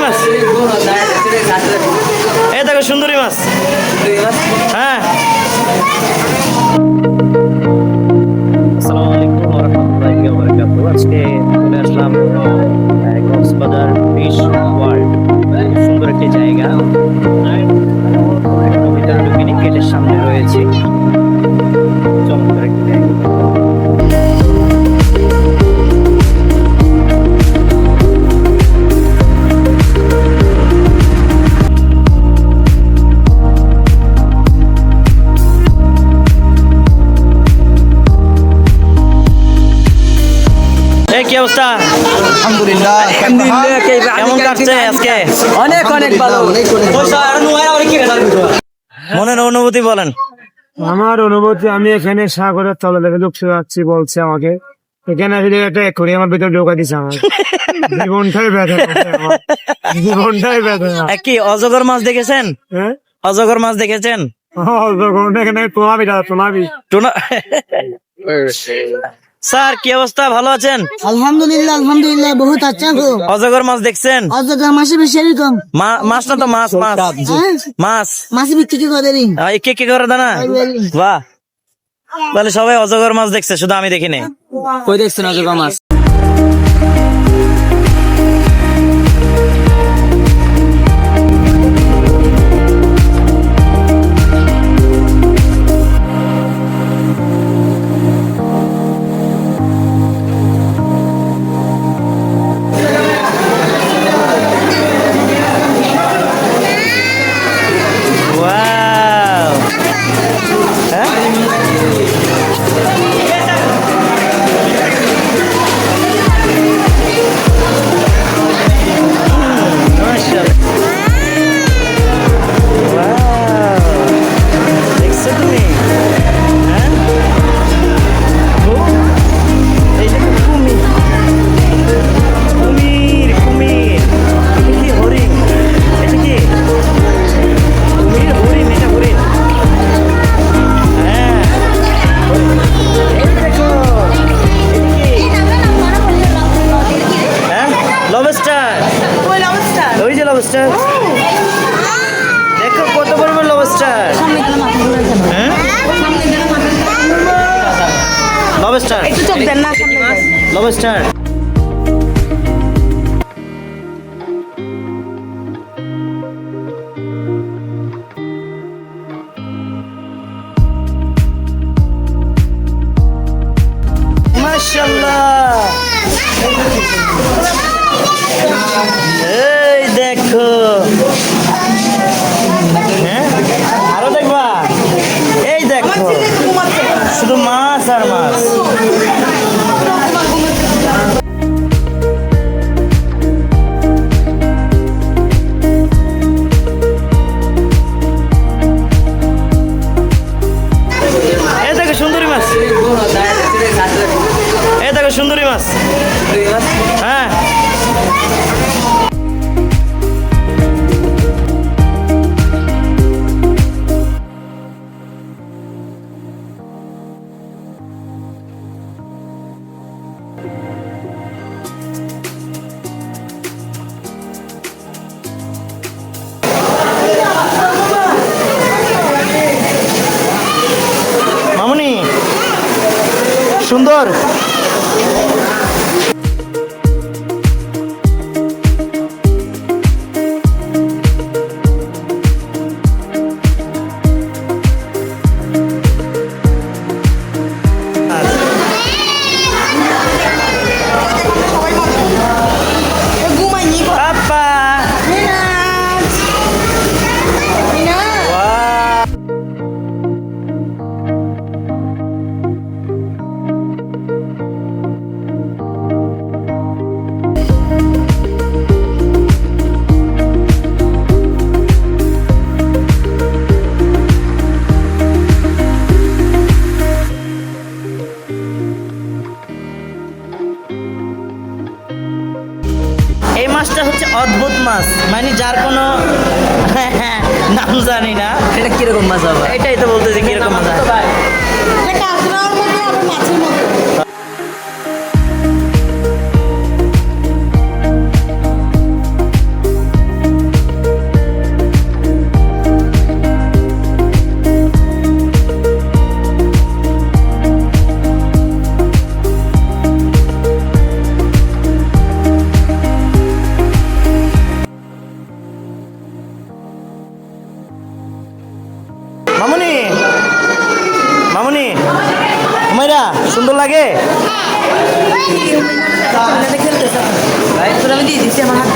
মাছ, এই দেখো সুন্দরী মাছ। হ্যাঁ, আসসালামু আলাইকুম ওয়া রাহমাতুল্লাহি ওয়া বারাকাতুহু। আজকে চলে আসলাম কক্সবাজার ফিশ ওয়ার্ল্ড। সুন্দর একটি জায়গা, ভিতরে ঢুকিনি, গেটের সামনে রয়েছে। চমৎকার একটি জায়গা। কি অবস্থা? আলহামদুলিল্লাহ কেমন কাটছে আজকে? অনেক অনেক ভালো। মনের অনুভূতি বলেন। আমার অনুভূতি, আমি এখানে সাগরের তলা থেকে ঢুকতে যাচ্ছি, বলছে আমাকে এখানে আসলে একটা এক্ষুনি আমার ভিতরে ঢোকা দিছে। আমার জীবনটাই ব্যথা করছে, আমার জীবনটাই ব্যথা। কি অজগর মাছ দেখেছেন? হ্যাঁ, অজগর মাছ দেখেছেন? এখানে তোমাবি দাদা, তোমাবি টুনা। স্যার কি অবস্থা, ভালো আছেন? আলহামদুলিল্লাহ আলহামদুলিল্লাহ, বহুত আচ্ছা গো। অজগর মাছ দেখছেন? অজগর মাসে বেশি এরকম মাছ না তো মাছ, মাছ মাছ মাসে বিক্রি করে দিন। কে কে করে দানা? বাহ, তাহলে সবাই অজগর মাছ দেখছে, শুধু আমি দেখিনি। কই দেখছেন অজগর মাছ? ওয়াও, হ্যাঁ দেখছো তুমি? হ্যাঁ, এই যে কুমির, কুমির কুমির, এটা কি হরিণ? এটা কি কুমির? হরিণ, এটা হরিণ। হ্যাঁ, এই দেখো, এটা কি? হ্যাঁ, লবস্টার। ওই যে লবস্টার, দেখো কত বড় বড় লবস্টার। হ্যাঁ, লবস্টার, লবস্টার। মাশাআল্লাহ, এই দেখো। হ্যাঁ, আরো দেখবা? এই দেখো, শুধু মাছ আর মাছ। এই দেখো সুন্দরী মাছ, এই দেখো সুন্দরী মাছ। হ্যাঁ, মামুনি সুন্দর। Papa. এই মাছটা হচ্ছে অদ্ভুত মাছ, মানে যার কোনো নাম জানি না। এটা কিরকম মাছ হবে? এটাই তো বলতেছি কিরকম মাছ। সুন্দর লাগে? আমি দিয়ে দিচ্ছি আমার